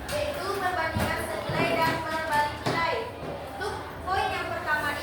Yaitu perbandingan senilai dan perbalik nilai. Untuk poin yang pertama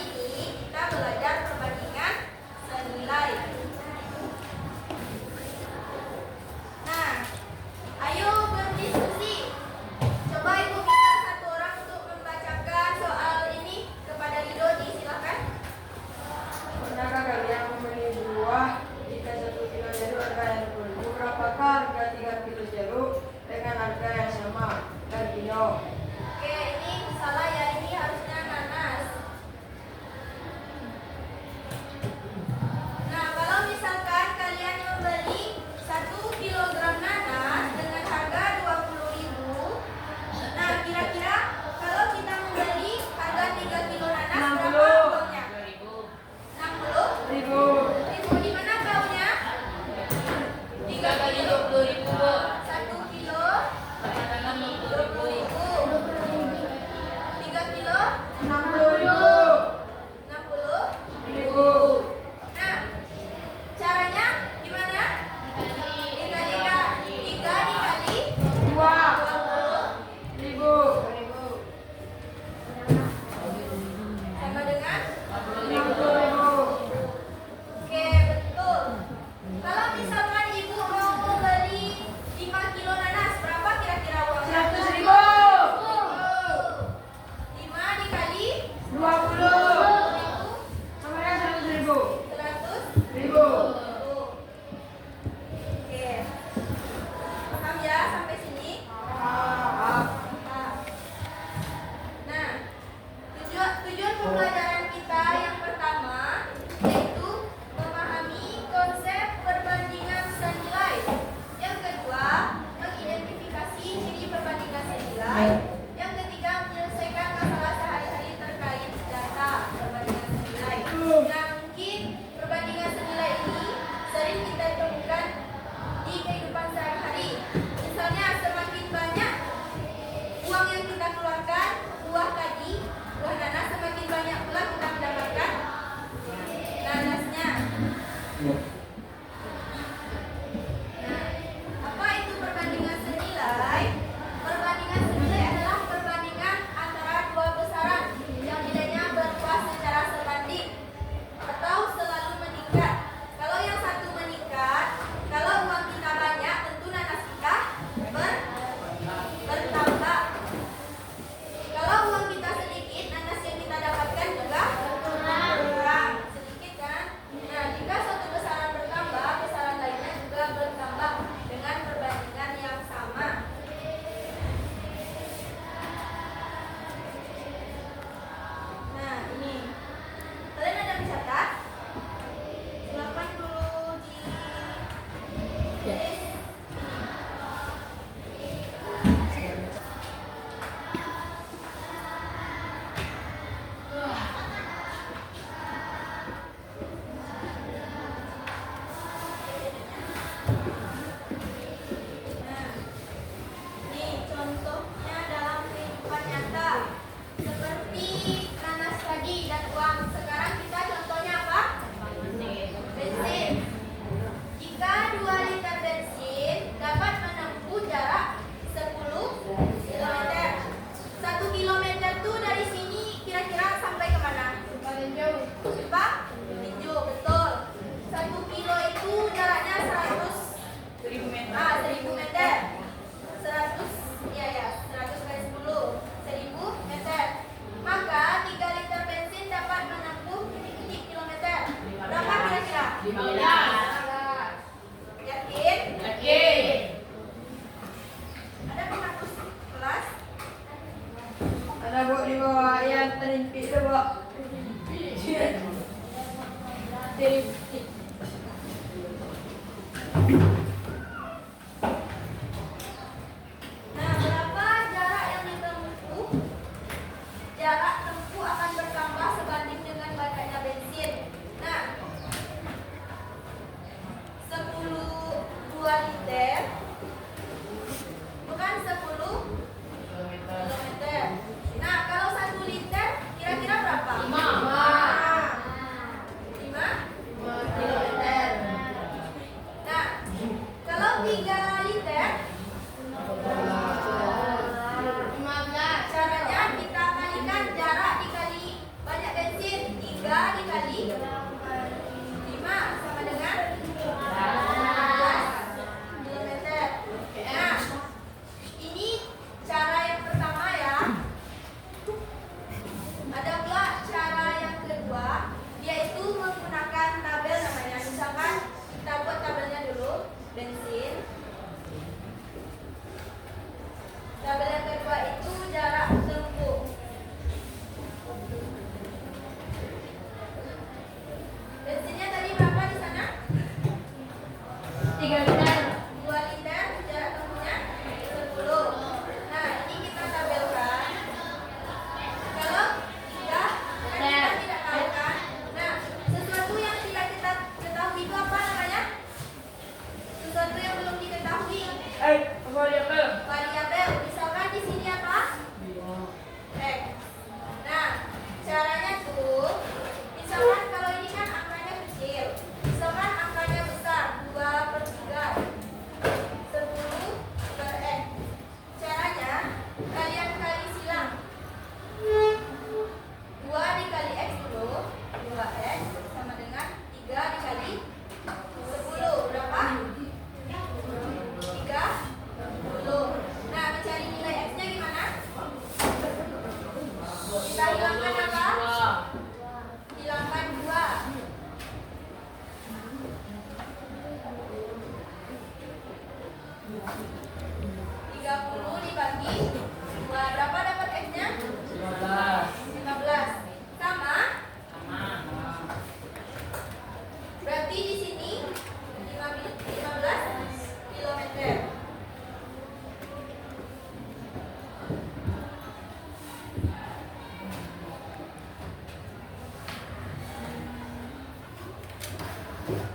Udah,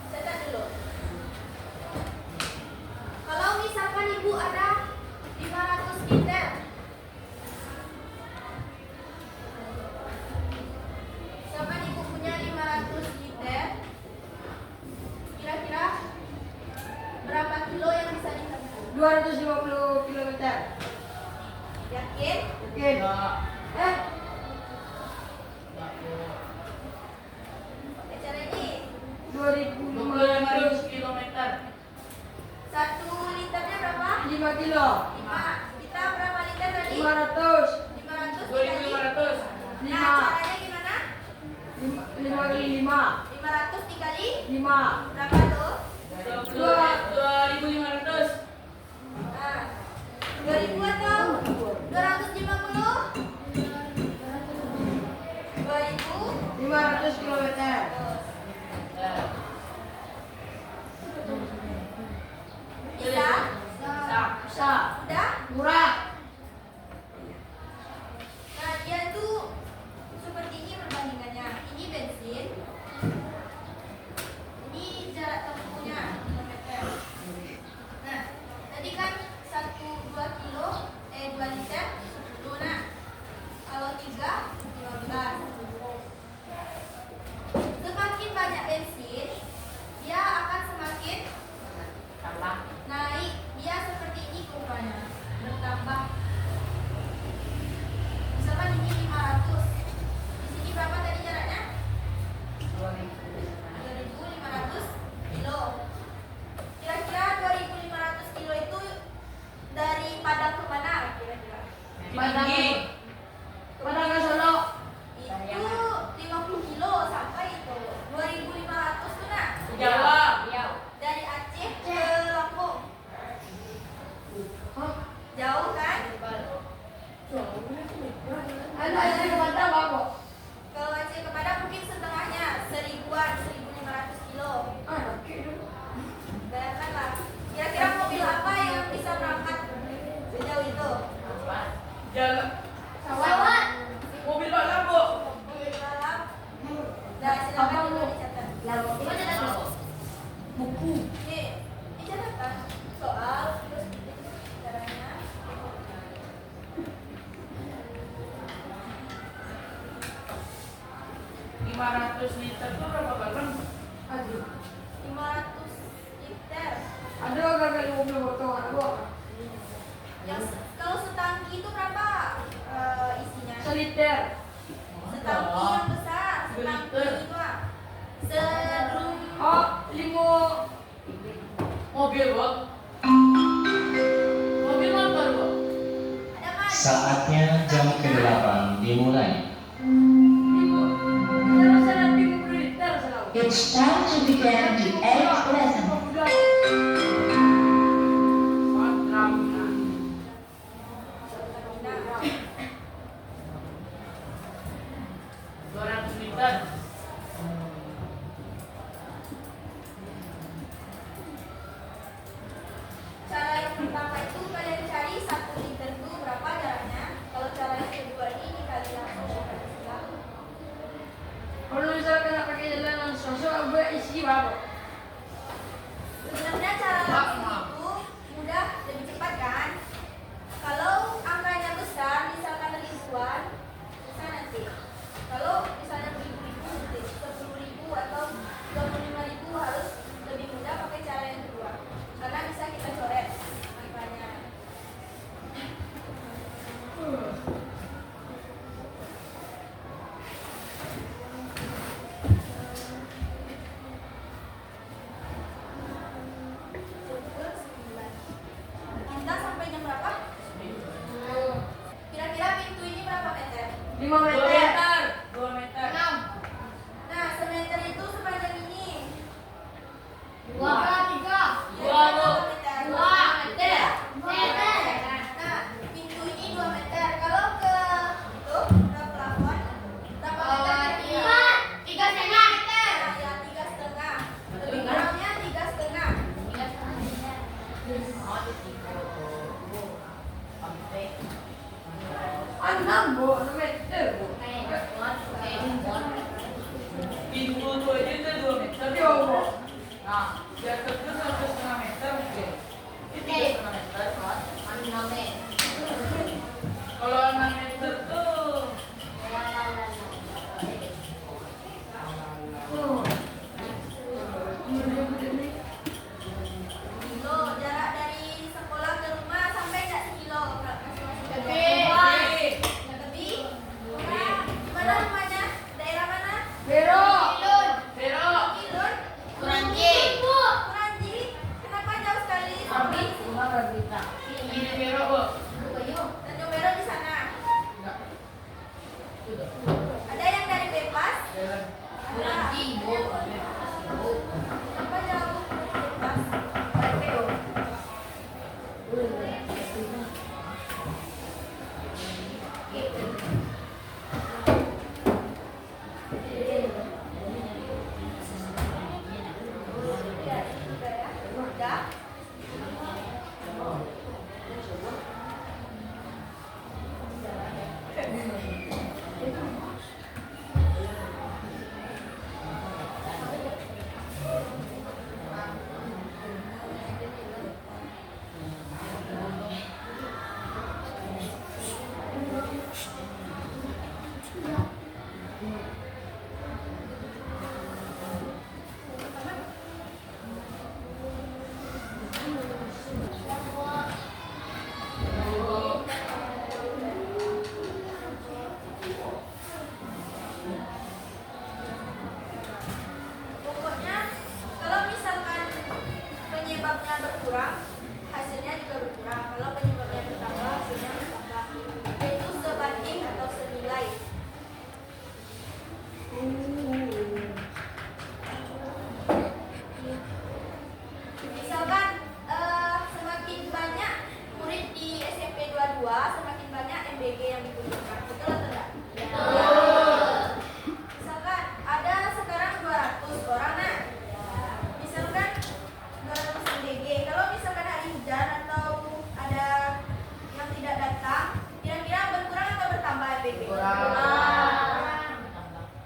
catat dulu. Kalau misalkan ibu ada 500 liter, misalkan ibu punya 500 liter, kira-kira berapa kilo yang bisa ditempuh? 250 kilometer. Yakin? Yakin? Pakai cara ini. 2500 kilometer. 1 liternya berapa? 5 kilo. 5. Kita berapa liter tadi? 500. 500 2500. Nah, caranya gimana? 5 kali 5. 500 dikali 5. berapa tuh? 2500. Nah, 2000 atau 250? 500 kilometer. Bisa? Bisa. Udah? Murah. Nah, dia tuh seperti ini perbandingannya. Ini bensin. Ini jarak tempuhnya kilometer. Nah, tadi kan 2 kilo, 2 liter 10. Nah, kalau 3, 15. Semakin banyak bensin, dia akan semakin naik. Dia seperti ini kurvanya, bertambah. Misalkan ini 500. Di sini berapa tadi jaraknya? 2500 kilo. Kira-kira 2500 kilo itu dari Padang ke mana kira-kira? Padang ke Solo. Itu 50 kilo sampai itu. 2500 tuh nak. Jawa. Dari Aceh ke Lampung. Jauh kan? Ada yang Padang apa? Kalau Aceh ke Padang mungkin setengahnya, 1500 kilo. Bayangkanlah. Kira-kira mobil apa yang bisa berangkat sejauh itu? Jalan. Pesawat. Mobil balap, Bu. Mobil balap. Nah, silakan dulu dicatat. Buku. Ini catatan soal terus caranya. Liter itu berapa galon? Aduh. 500 liter. Ada gagal 50 botol. Ada. Yang kalau setangki itu berapa isinya? Seliter. Setangki yang besar, setangki itu ah. Sedrum. Oh, 5. Mobil, Bu. Mobil motor, Bu. Ada mas. Saatnya jam ke-8 dimulai. It's time to begin the 8th lesson. Liter. Cara yang pertama itu kalian cari 1 liter itu berapa jaraknya. Kalau cara yang kedua ini dikali langsung dengan silang. Kalau misalkan nak pakai jalan sosok, gue isi berapa? Sebenarnya cara langsung itu mudah, lebih cepat kan? Kalau angkanya besar, misalkan ribuan, bisa nanti. Kalau misalnya beribu-ribu, nanti 10.000 atau 25.000 harus lebih mudah pakai cara yang kedua. Karena bisa kita coret angkanya. Kita sampai jam berapa? Kira-kira pintu ini berapa meter? 5 2 meter. meter. 2 meter. Nah, semeter itu sepanjang ini. 2 kali 3. 2, Bu. Meter. Nah, pintu ini 2 meter. Kalau ke itu ke plafon berapa meter? 3,5 meter. Nah, ya 3,5. Lebih kurangnya 3,5. 6 bu, 6 meter bu. Pintu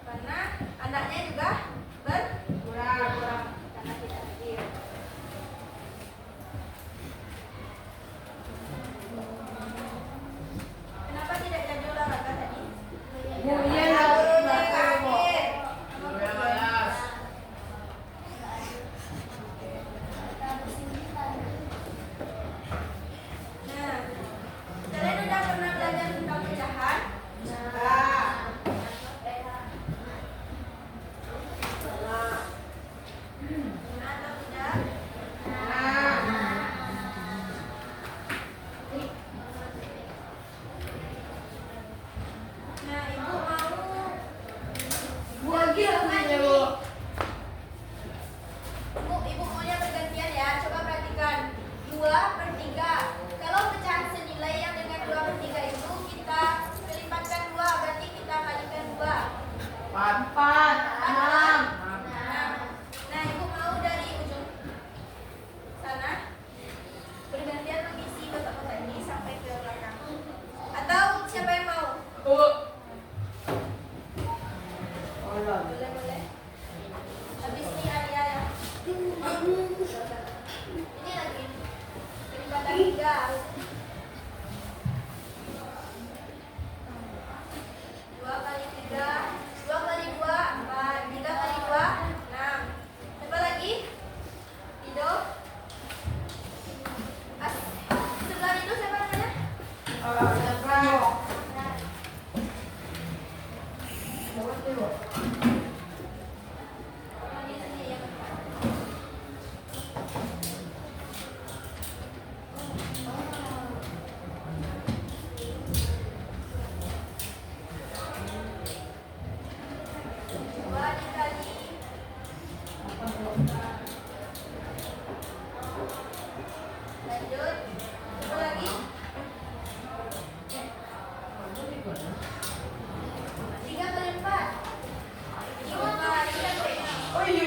Karena anaknya juga berkurang karena tidak hadir. Kenapa tidak jadi olahraga tadi? Iya, Gurunya hadir. Nah, kalian udah pernah belajar tentang pecahan? Atau tidak? Nah, ibu mau lagi lagunya, Bu. Ibu maunya bergantian ya. Coba perhatikan 2/3. Kalau pecahan senilai yang dengan 2/3 itu kita kelipatkan 2, berarti kita kalikan 2. 4, 6. Nah, ibu mau dari ujung sana bergantian mengisi kotak-kotak ini sampai ke belakang. Atau siapa yang mau? Boleh. Habis ini Arya ya. Ini lagi. Kelipatan 3. 2 kali 3, 2 kali 2, 4, 3 kali 2, 6. Siapa lagi? Ido. Sebelah itu siapa namanya? Di sini ya. Dua dikali. Lanjut. Apa lagi? 3 kali 4. 5 kali 6. Oh iya.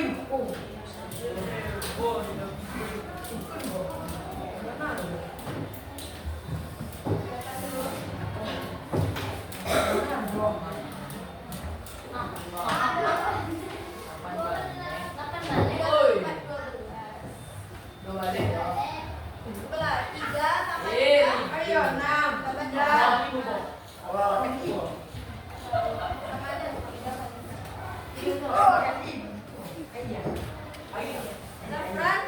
Sebelah 3 tambah 3. Ayo, 6. Tambah 3. Sama aja. 3 kali 4. Zafran?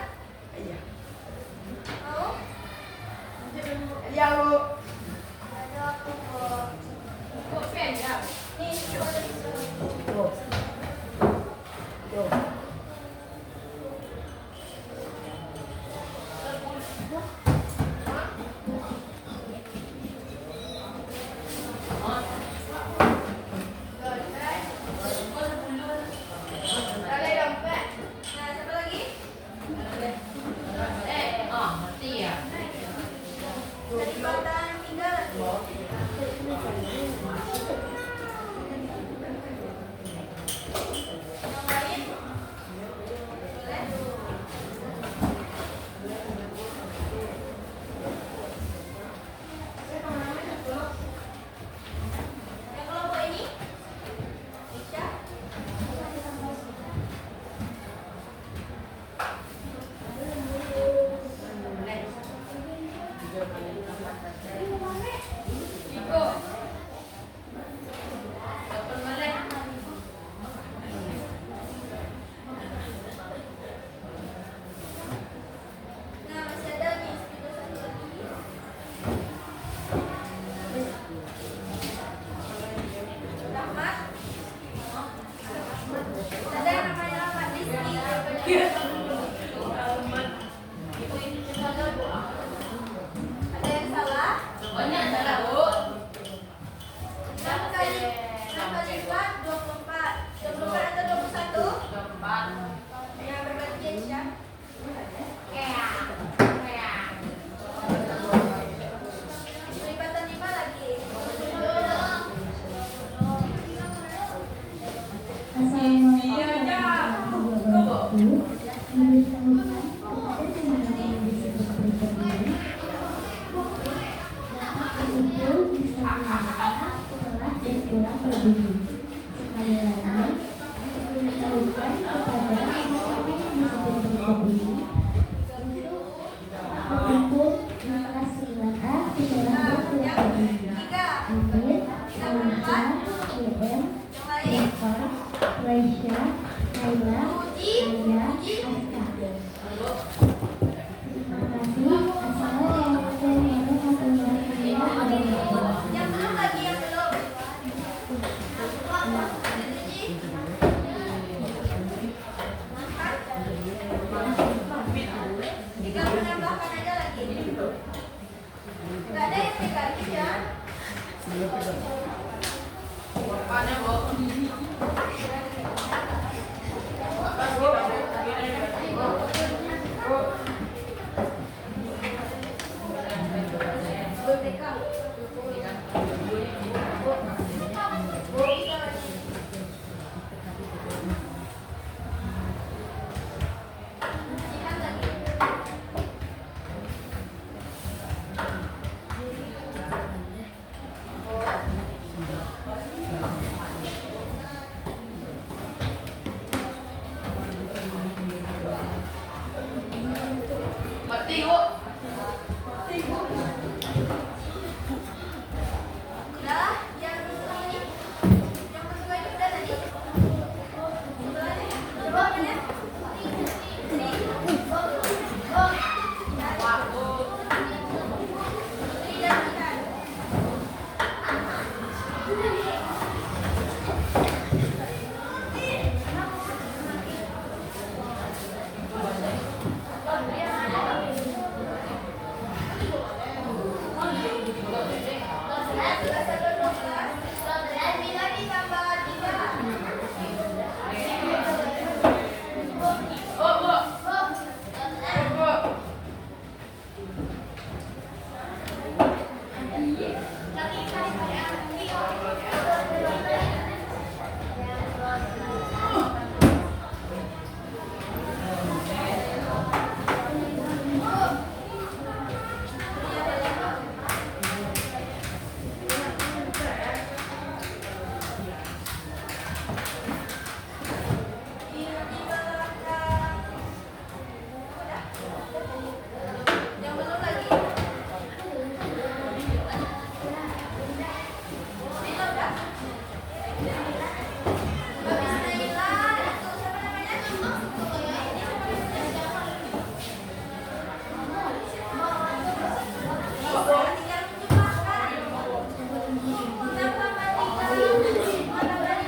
Mau? Ya, Bu. Ada aku kok. Nih, coba dari sana. Nah, siapa lagi? Kelipatan 3 lagi. dan kurang berbudi. Sekali lagi, diberitahukan kepada siapa yang disebut berbudi untuk mempersilahkan di dalam berbudi. Ambil, Lancar, YM, Eva, Raisya, Naila, Aya, Aska. Terima kasih. Assalamualaikum warahmatullahi wabarakatuh. Yang belum lagi, yang belum. Tinggal menambahkan aja lagi. Nggak ada yang negatif ya. Apanya, Bu? Mati, Bu. Udah, yang ini, yang kedua ini udah tadi. Coba kan ya? Sini. Yang belum lagi. Ini udah. Habis Naila, itu siapa namanya? Tinggal menjebakkan. Kenapa mati? Mana berani?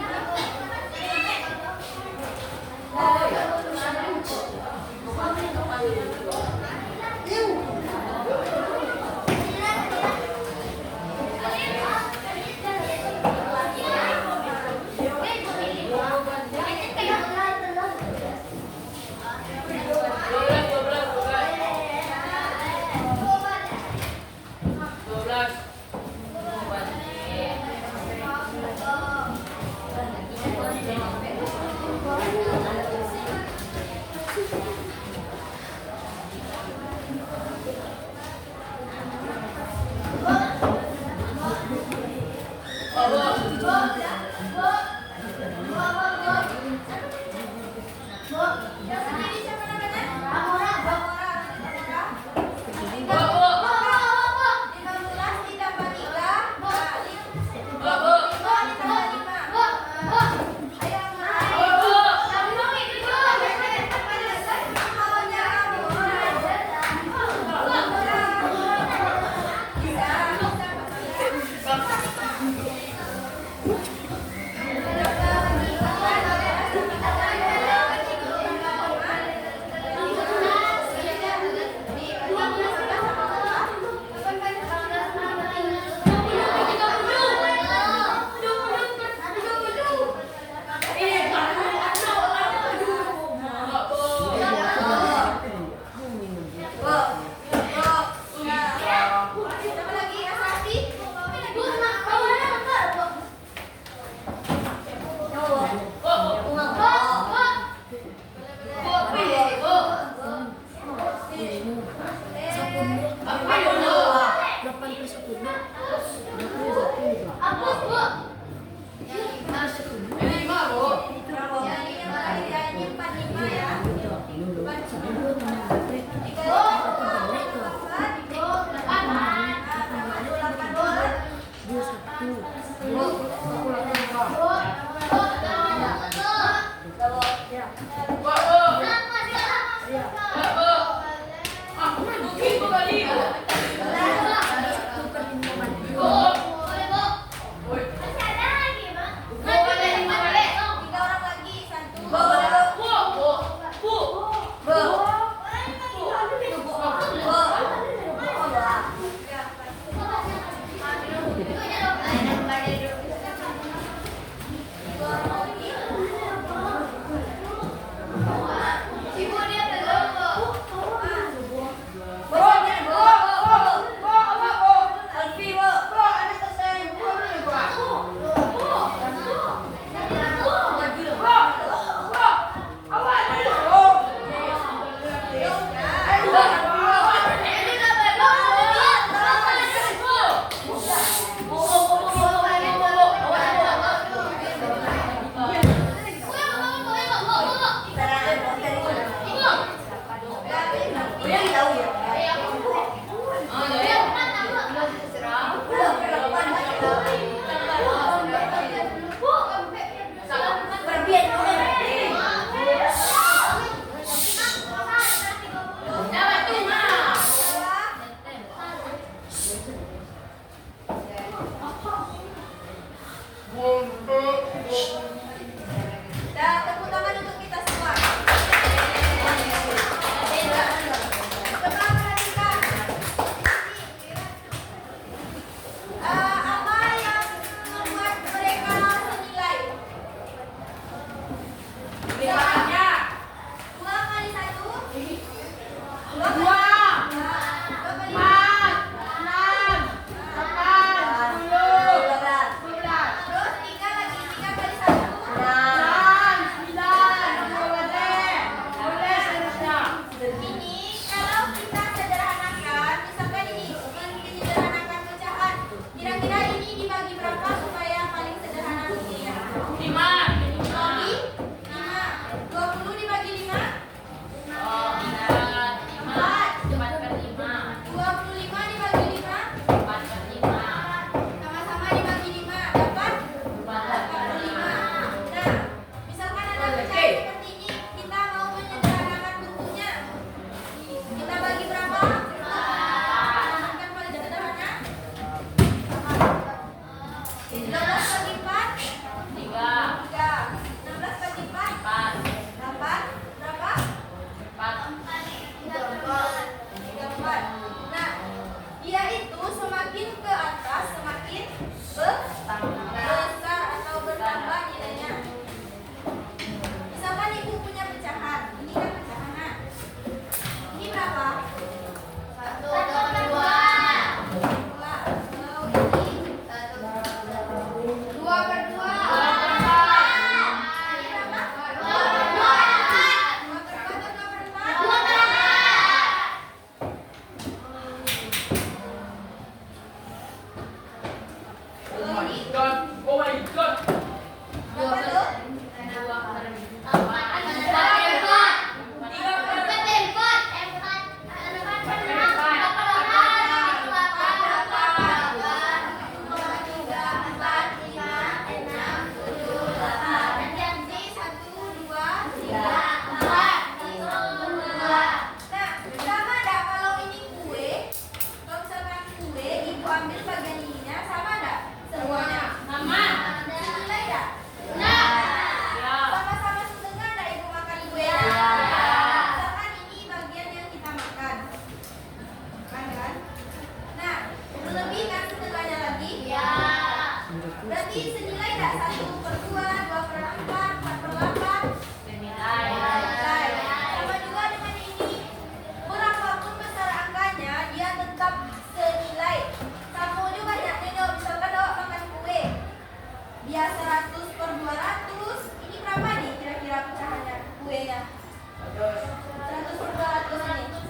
Yang sendiri siapa namanya? Amora. 15 ditambah 3 kali. 5 ditambah 5. Ayo Tiga orang lagi. Satu. Dah, tepuk tangan untuk kita semua. Coba perhatikan. Apa yang membuat mereka senilai? Lipatannya. 2 kali 1. 2 kali 2 Dua. kali 5. 4, 6, 8, 10, 12. Terus 3 lagi. 3 kali 1. 9, 10, boleh seterusnya. Ini kalau kita sederhanakan, misalkan ini menyederhanakan pecahan. Kira-kira ini dibagi berapa supaya paling sederhana begini ya? 5. Dibagi 5. 20 dibagi 5. 25 dibagi 5. Sama-sama dibagi 5. Dapat 45. Nah, misalkan ada pecahan seperti ini, kita mau menyederhanakan bentuknya. Kita bagi berapa? Kan paling sederhana. 12 bagi 4. 3. 16 bagi 4. 8. Berapa? 34. Nah, dia itu semakin ke atas semakin besar atau bertambah nilainya. Misalkan ibu punya pecahan, ini kan pecahan. Nah, ini berapa? 2. Kalau ini 2/2. Ini berapa? 2/4 atau 2/4? Oh my god. Oh my god. Berapa tuh? Nah, sama enggak kalau ini kue? Kalau misalkan kue, ibu ambil bagian ininya, sama enggak? Semuanya. Senilai enggak? Sama-sama setengah enggak ibu makan kue? Misalkan ini bagian yang kita makan. Makan kan? Nah, lebih kan setengahnya lagi? Berarti senilai enggak? 1/2, 2/4, 4/8? Senilai. Sama juga dengan ini. Berapapun besar angkanya, dia tetap senilai. Sama juga ya, Neno, misalkan awak makan kue. Dia 100/200. Ini berapa nih kira-kira pecahannya kuenya? 100/200 ini.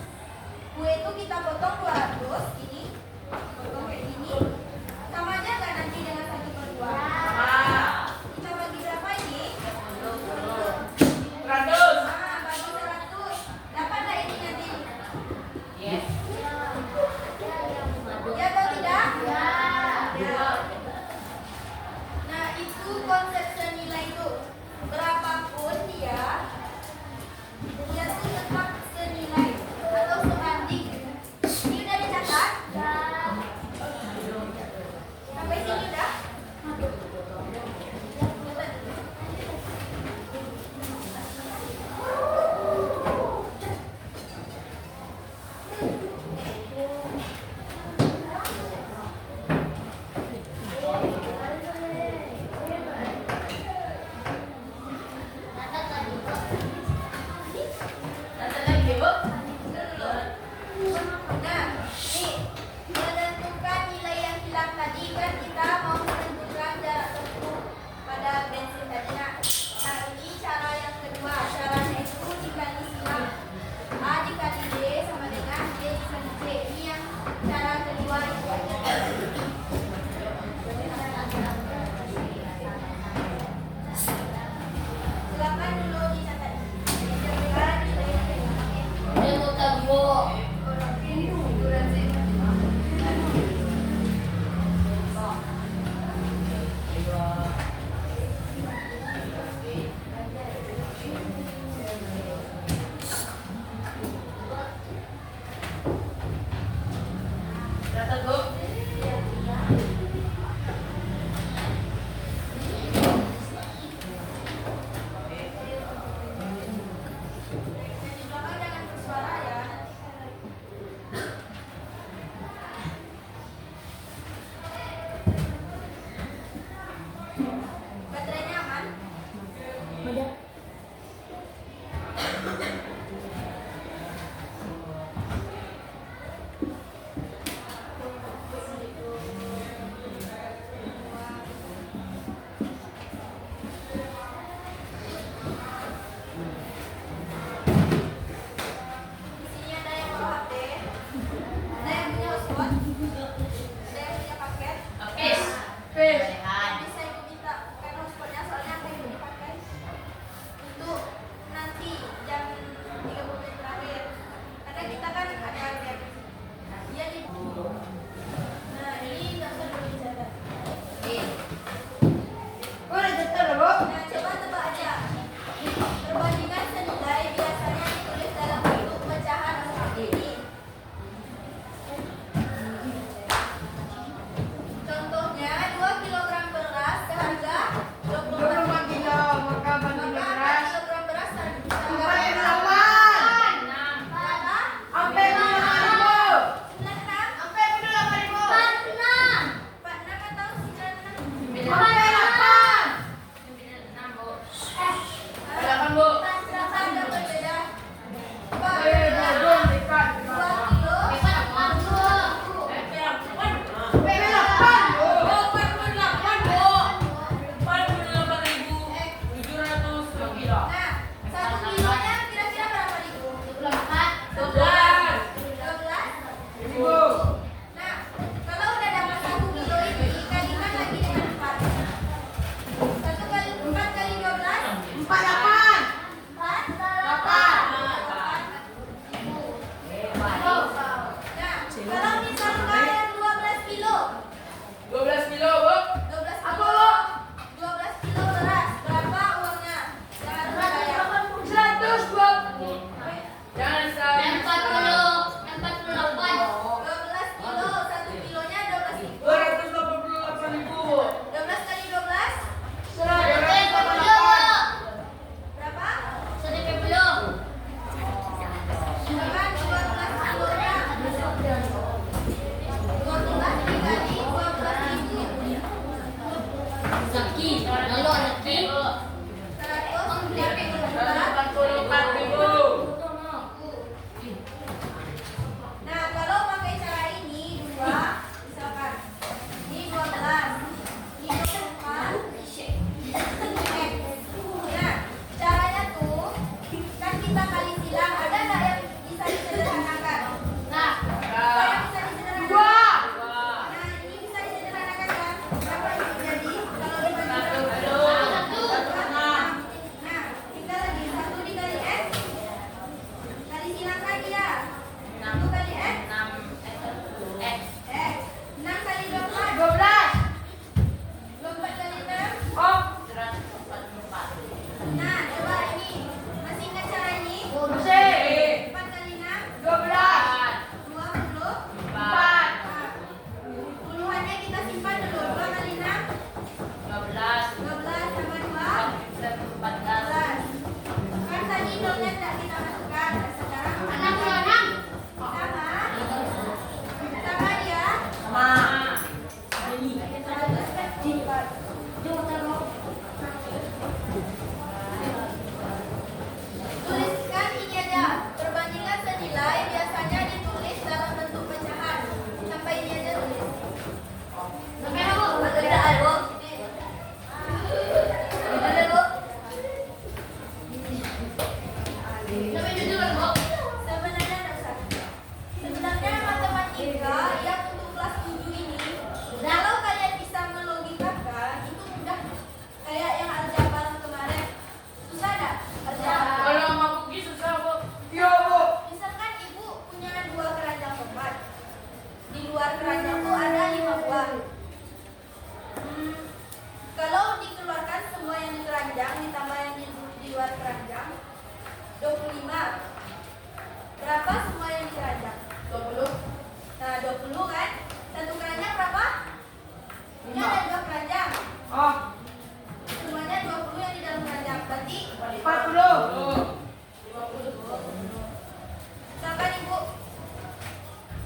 Kue itu kita potong 200, ini potong kayak gini. Sama aja nggak nanti dengan 1/2? Kita bagi berapa ini? 100. Bagi 100. Dapat nggak ini nanti? Yes. Ya atau tidak? Ya. Itu konsep senilai itu. Berapapun dia tuh tetap senilai atau sebanding. Ini udah dicatat? Sampai sini udah? Catat lagi, Bu. Nah, nih menentukan nilai yang hilang tadi kan kita mau menentukan jarak tempuh pada bensin tadi. Nah ini cara yang kedua. Caranya itu dikali silang. A dikali B sama dengan B dikali C. Ini yang cara kedua itu aja. Silakan dulu dicatat. Silakan Catat, Bu. Silakan jangan bersuara ya. Baterainya aman? Udah. Di sini ada yang bawa HP, ada yang punya hotspot, ada yang punya paket. Oke. Pes. Bisa ibu minta kan hotspotnya soalnya aku yang dipakai untuk nanti jam 30 menit terakhir. Karena kita kan ada gap. Dia di. Nah ini langsung dulu dicatat. Udah catat loh, Bu. Nah coba tebak aja. Perbandingan senilai biasanya ditulis dalam bentuk pecahan seperti ini. Contohnya 2 kg beras seharga 24 kilo, maka bagi beras. kilogram beras seharga Sampai berapa? 8. Berapa? Sampai 8.000. 96? Sampai 8.000. 46 atau 96? Sampai 8. 8, Bu. Berapa ada berbeda? Pak, Beda dong, dekat. 2 kilo. Sampai 8, Bu. 48.700 kilo. Nah, 1 kilonya kira-kira berapa ribu? 12. 12? Ibu. Nah, kalau udah dapat 1 kilo ini, kalikan lagi dengan 4. 1 kali 4 kali 12? 48. 4? 8. Nah, kalau misalkan 12 kilo, 12 kilo, Bu. 12 Apa, kilo, Bu? 12 kilo beras, berapa uangnya? Yang harus dibayar? 120. Jangan salah. 12 kilo, 1 kilonya 12 ribu. 288.000, Bu. 12 kali 12? 188. Berapa? Silakan 12 kilonya. 12 dikali 12 ribu. 184.000. Nah, kalau pakai cara ini 2, misalkan ini 12, ini 4, nah, caranya tuh kan kita kali silang, ada nggak yang bisa disederhanakan? Nah, apa yang bisa disederhanakan? Nah, ini bisa disederhanakan kan? Berapa ini jadi kalau dibagi 1? nanti 40. misalkan ibu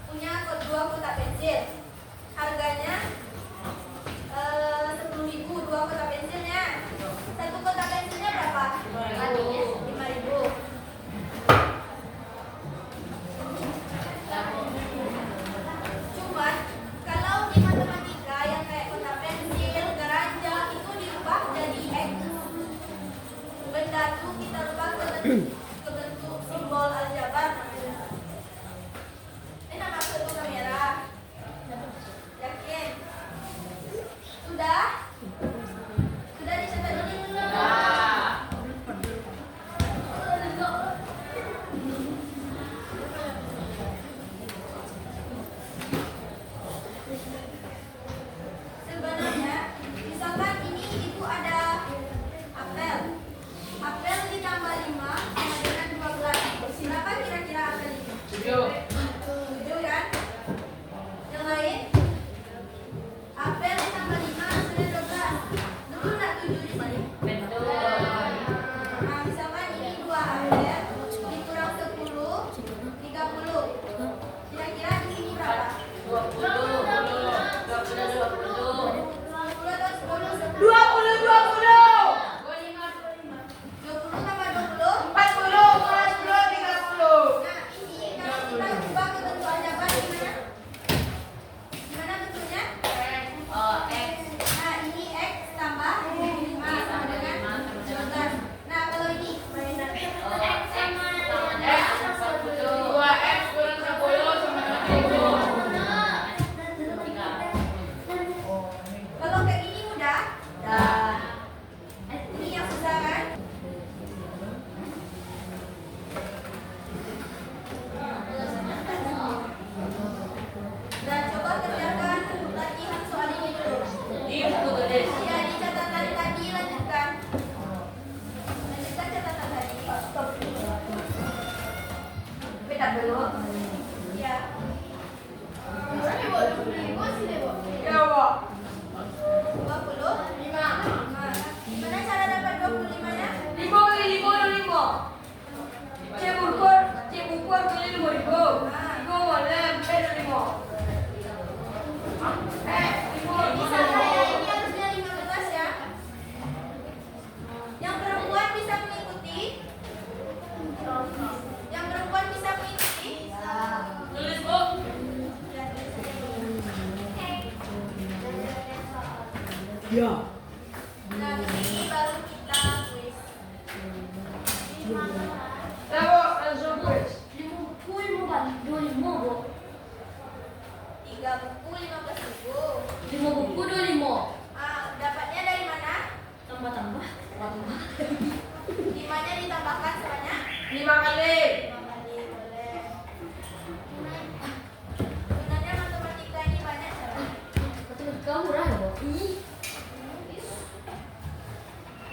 punya dua kotak pensil, harganya 10.000 dua kotak pensilnya. Satu kotak pensilnya berapa? 5.000. Cuman kalau di matematika yang kayak kotak pensil, keranjang itu dirubah jadi X. Benda itu kita rubah ke bentuk simbol aljabar namanya. Ini nama satu kamera. Yakin? Sudah? Sudah dicatat dulu? Sebenarnya, misalkan ini ibu ada apel. Apel ditambah 5 sama dengan 12. Berapa kira-kira apel ini? 7 kan? Yang lain? Apel ditambah 5 sudah 12. Betul nggak 7 di sini? Nah, misalkan ini 2 apel dikurang 10, 30. Kira-kira di sini berapa? 20 atau 10? 20, 20. 20 tambah 20. 40, kurang 10, 30. Nah, ini kalau kita ubah ke bentuk aljabar gimana? Gimana bentuknya? Nah, ini X tambah 5 sama dengan 12. Nah, kalau ini 2x kurang 10 sama dengan 3. kalau kayak gini mudah. Ini yang susah kan? Nah, coba kerjakan latihan soal ini dulu. Ini buku tulis. Ya, di catatan tadi lanjutkan. Lanjutkan catatan tadi. Beda dulu. Ya. Ya, Pak. 20? 5. Gimana cara dapat 25-nya? 5 kali 5 adalah 5. Cik ukur kali 5.000. 5 boleh, beda 5. 5. Bisa saya ini harusnya 15 ya. Yang perempuan bisa mengikuti? Yang perempuan bisa mengikuti? Tulis, Bu. Ya. Nah, ini baru kita kuis. Ya, Pak, langsung kuis. 3 buku 15.000. Dapatnya dari mana? Limanya ditambahkan sebanyak 5 kali. 5 kali, boleh. Sebenarnya matematika ini banyak cara.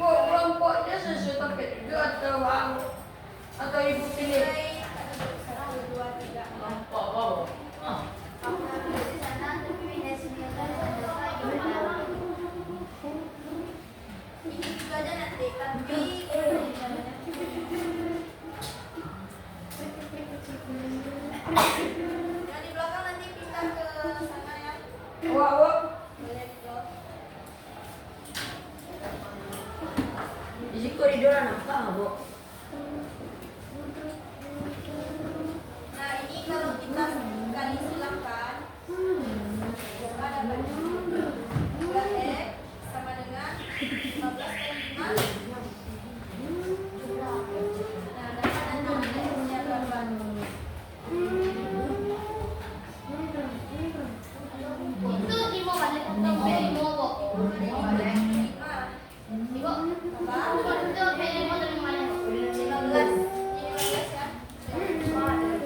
Bu, kelompoknya sesuai target juga atau ibu pilih? Mulai 1, 2, 3, 4. Wow. Ini juga aja nanti, tapi yang di belakang nanti pindah ke sana ya. Wah. Boleh vlog. Di koridoran apa, Bu? Nah, ini kalau kita kali silangkan, maka dapat 2x sama dengan 15 kali 5. Nah, dapat nanti x-nya berapa? Itu 5 balik sampai 5 kok. 5. Apa? Itu kayak 5 dari mana? 15. Ini 15 ya.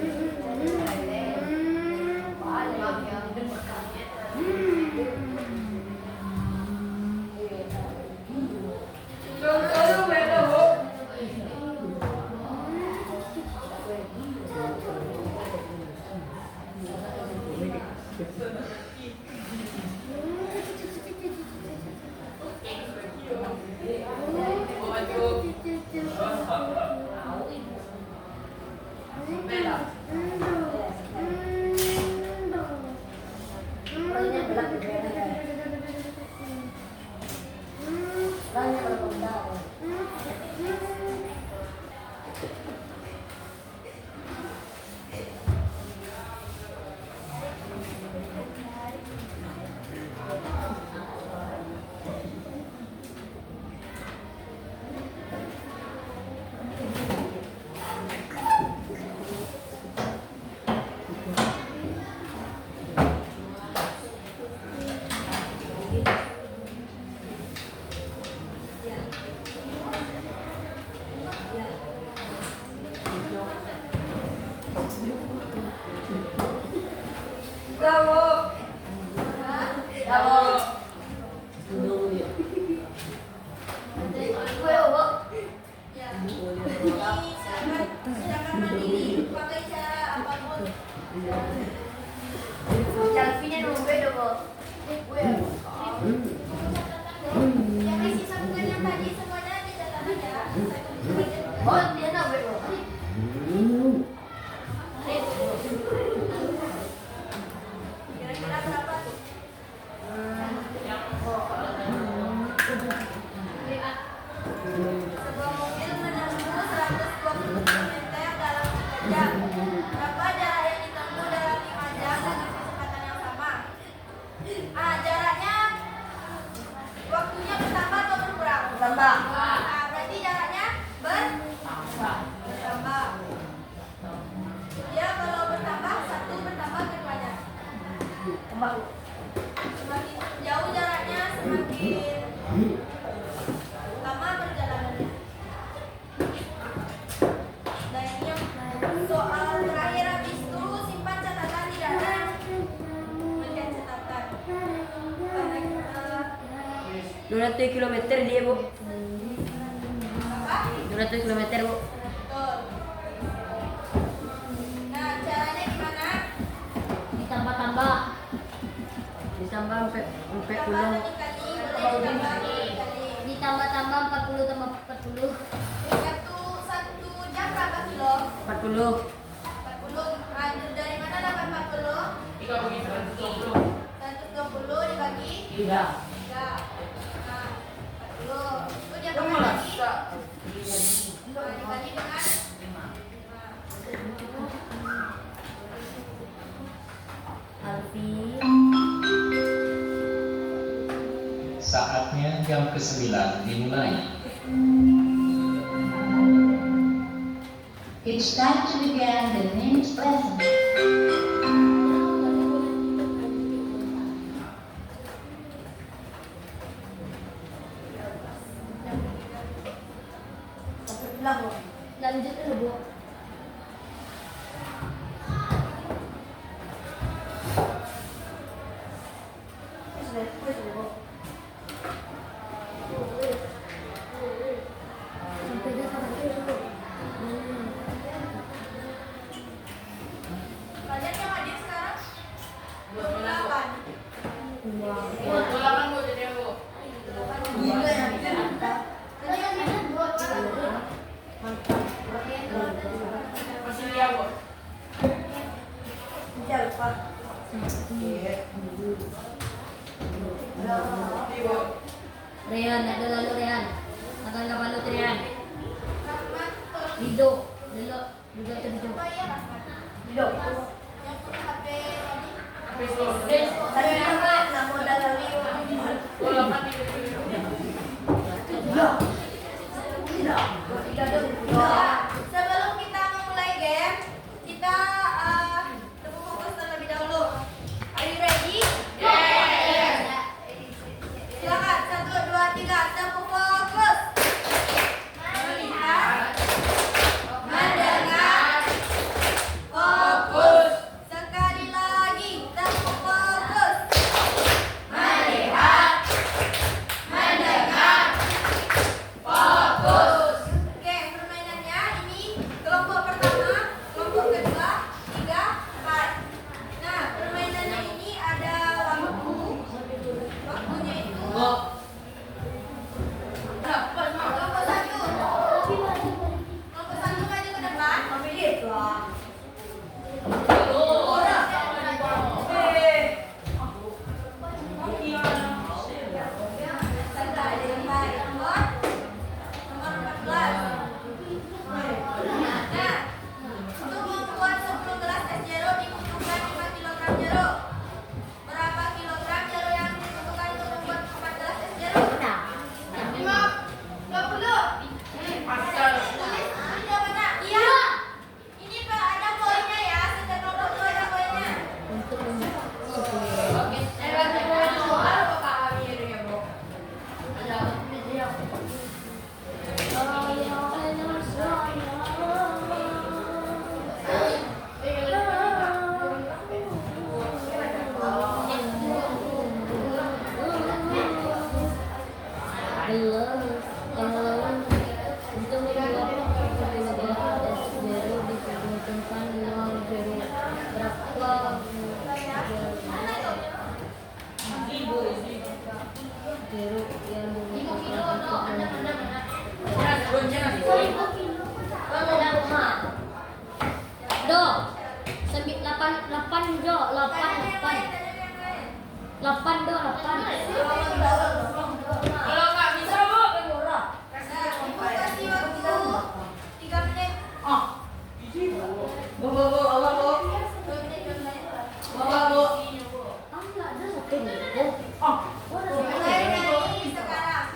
Contohnya beda, Bu. Bravo. Bravo. Ya. Ini silakan mandiri pakai cara apapun. Selfie-nya dulu beda, Bu. Yang isi sambungan yang tadi semuanya dicatat aja. Oh, dia nak beda. Kira-kira berapa tuh? Sebuah mobil menempuh 120 km dalam 3 jam. Berapa jarak yang ditempuh dalam 5 jam dengan kecepatan yang sama? Jaraknya, waktunya bertambah atau berkurang? Bertambah. Berarti jaraknya bertambah. Ya, kalau bertambah, satu bertambah keduanya. Kembali. Semakin jauh jaraknya, semakin lama perjalanannya. Nah, ini yang soal terakhir habis itu simpan catatan, tidak ada melihat catatan. 200 km dia, Bu. Apa? 200 km, Bu. Betul. Nah, caranya gimana? Ditambah-tambah sampai Tambah pulang. satu kali, boleh ditambah dua kali. Ditambah-tambah 40 tambah 40. Satu jam berapa kilo? 40. 40. Dari mana dapat 40? 120 dibagi 3. 3. Nah, 40. Itu dia pakai lagi. Nah, dibagi dengan 5. Alfi. Saatnya jam ke-9 dimulai. It's time to begin the next lesson. Lanjut dulu, Bu. Kalian yang hadir sekarang 28. Gila ya. Tadi yang hadir 28. Jangan lupa. Rehan, ada lalu Rehan. Akan kapan lu Rehan? Rahmat, tolong Dido, Dido, Dido atau Dido? apa ya Rahmat? Dido. Yang punya HP tadi. Tadi apa? Nama dalam Sebelum kita memulai game, kita tepuk fokus terlebih dahulu. Are you ready? Yes. Silakan 1, 2, 3 tepuk fokus. Melihat, mendengar, fokus. Sekali lagi tepuk fokus. Melihat, mendengar, fokus. Oke, Untuk membuat negara zero diperhitungkan uang zero berapa zero yang Do, 8 do, 8 do, 8. Kalau nggak bisa, Bu. Ibu kasih waktu 3 menit. Bu, Allah, Bu. 2 menit, 2 menit. Allah, Bu. Mulai dari sekarang.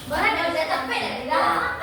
Barang yang bisa capek dah tidak.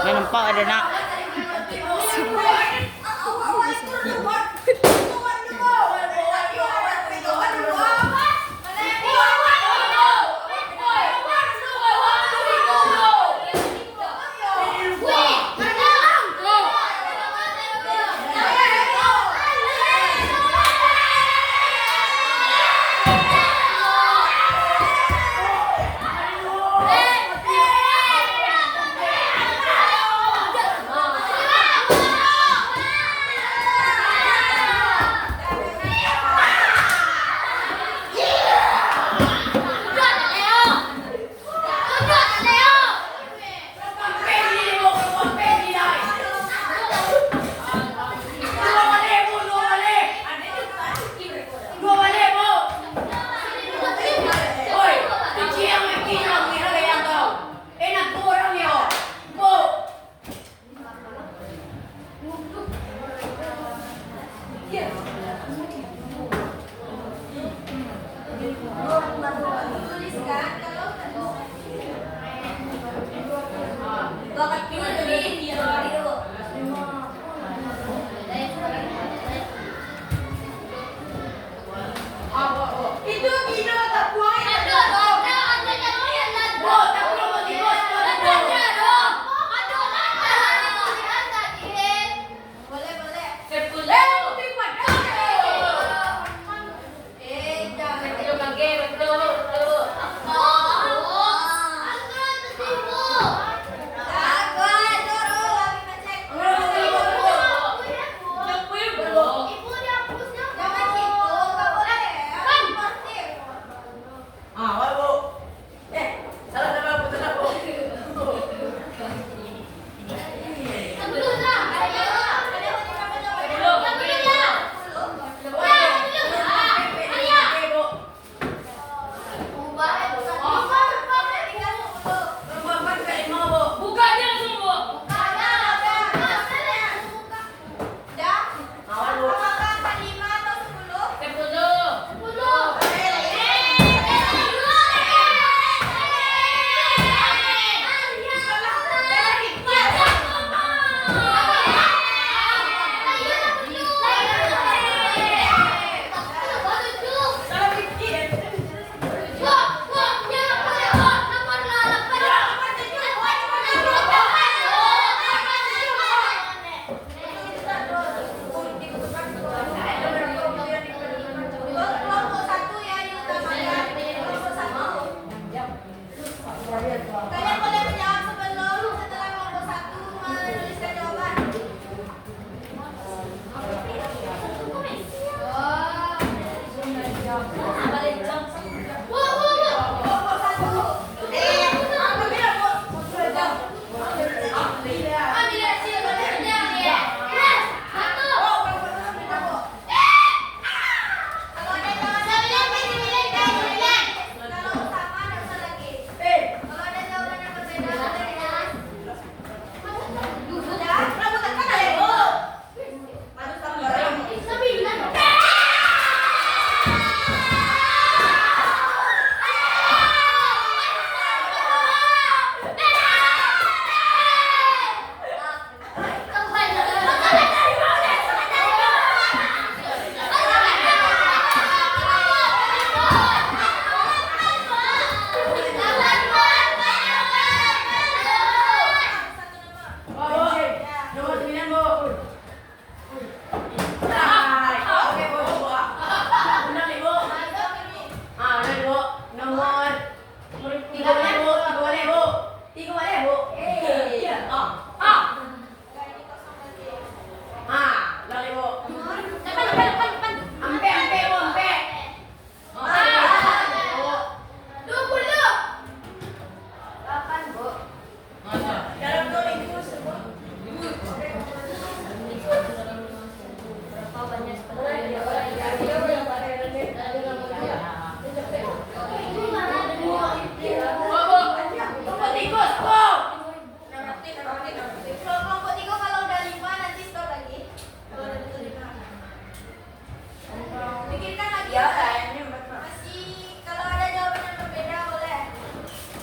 Nampak ada nak.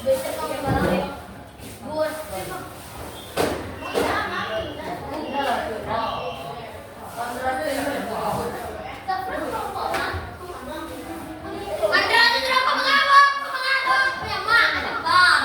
Besok kamu balik. Gus. Andra itu kenapa mengawak? Mengawak. Punya mak, ada bang.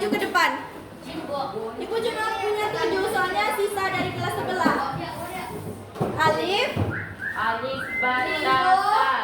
maju ke depan. Ibu cuma punya 7 soalnya sisa dari kelas sebelah. Alif. Alif batasan.